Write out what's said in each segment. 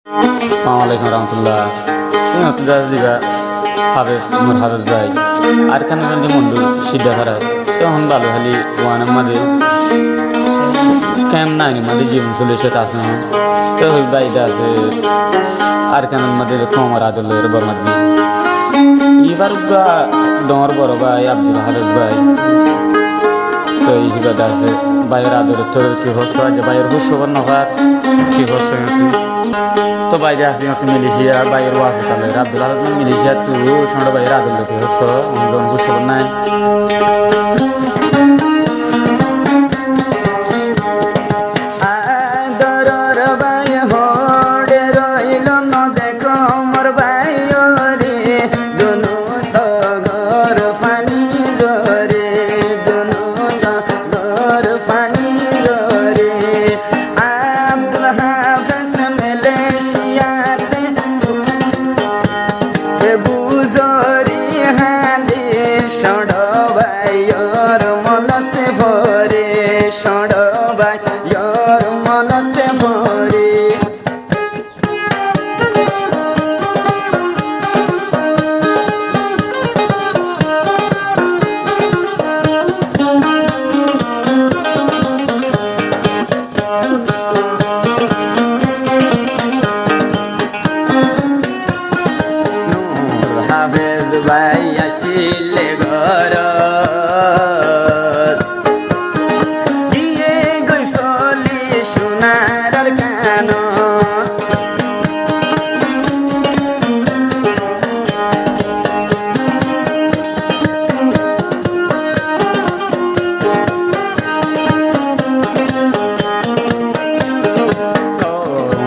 আসসালামু আলাইকুম রহমতুল্লাহ। তুমি হতে দিবা হাফেজ মোর হাফেজ ভাই আর কেন বন্ধু সিদ্ধা খারাপ তখন ভালো খালি ওয়ানের মাঝে ক্যাম্প নাই মাঝে জীবন চলে সেটা আছে তো ওই বাইটা আছে আর কেন মাঝে কমর আদল বর্মার দিন এবার ডর বড় ভাই আব্দুল হাফেজ ভাই তো এই কথা আছে ভাইয়ের আদর তোর কি হচ্ছে যে ভাইয়ের হুসবার নভার কি হচ্ছে তো বাইরে আসি মিলিশিয়া বাইরের আছে তাহলে আব্দুল হাফেজ মিলিশিয়া তুই সঙ্গে বাইরের আদর কি হচ্ছে হুসবার নাই হাফেজ ভাই আসিলে ঘর দিয়ে গৈসলি সোনার কান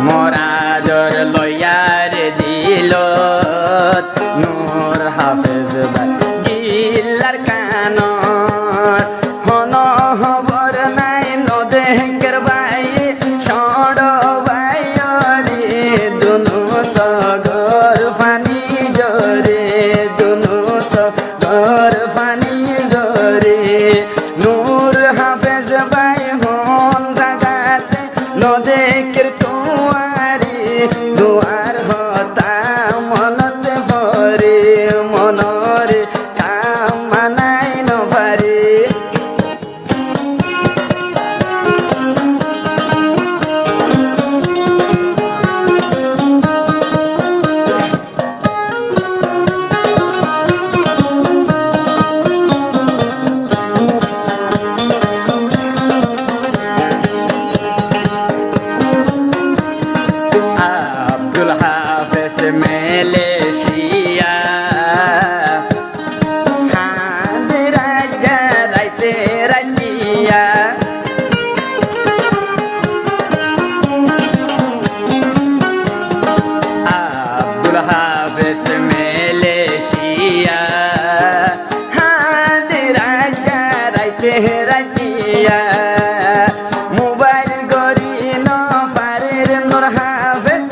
মোরাজর লয়ার দিল নূর হাফেজ ভাই গিল্লার কান হন হবর নাই নদেকের ভাই সড় ভাই রে দুনু সগর ফানি জরে দুনু সগর ফানি জরে নূর হাফেজ ভাই হন জাগাতে নদেকের তোমারি দুয়ার হতা মনতে ভরে মনরে কামানাই নভারে আব্দুল হাফেজ মেলেশিয়া হাঁদ রাজা রাইতে রাজিয়া আব্দুল হাফেজ মেলেশিয়া হাঁদ রাজা রাইতে রাজিয়া মোবাইল গরি ন পারের নূর হাফেজ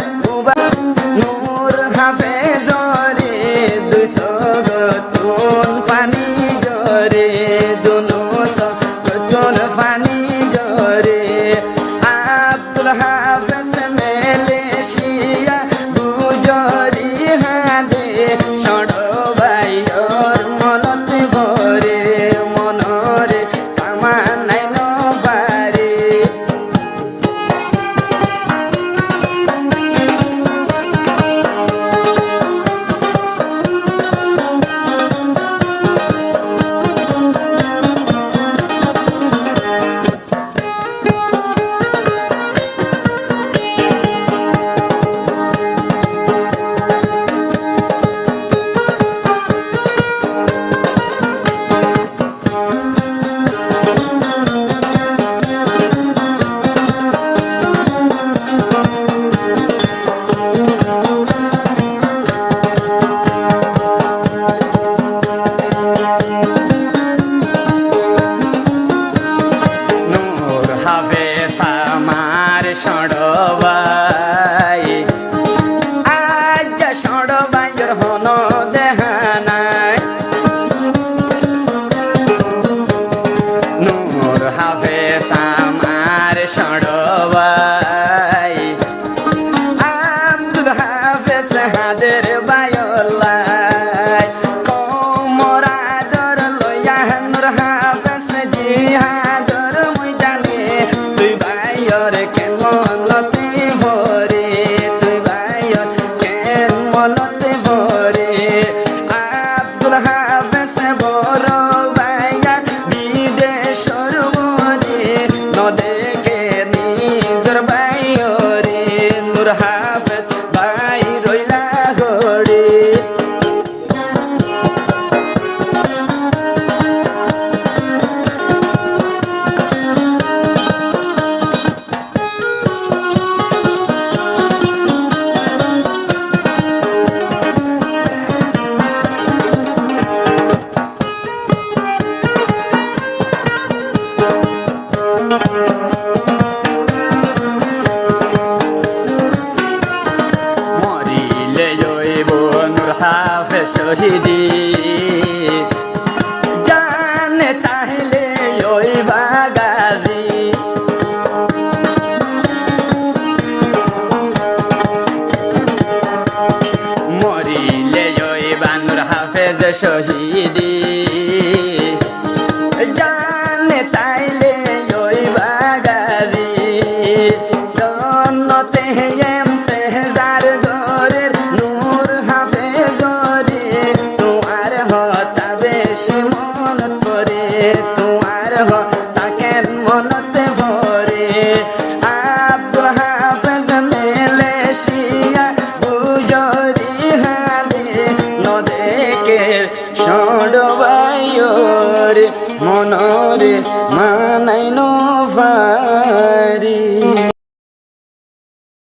হাফেজ ভাই রইলা গড়ি হাফেজ শহীদি জানে তাহলে ওই বাগাজি মরিলে ওই বানুর হাফেজ শহীদি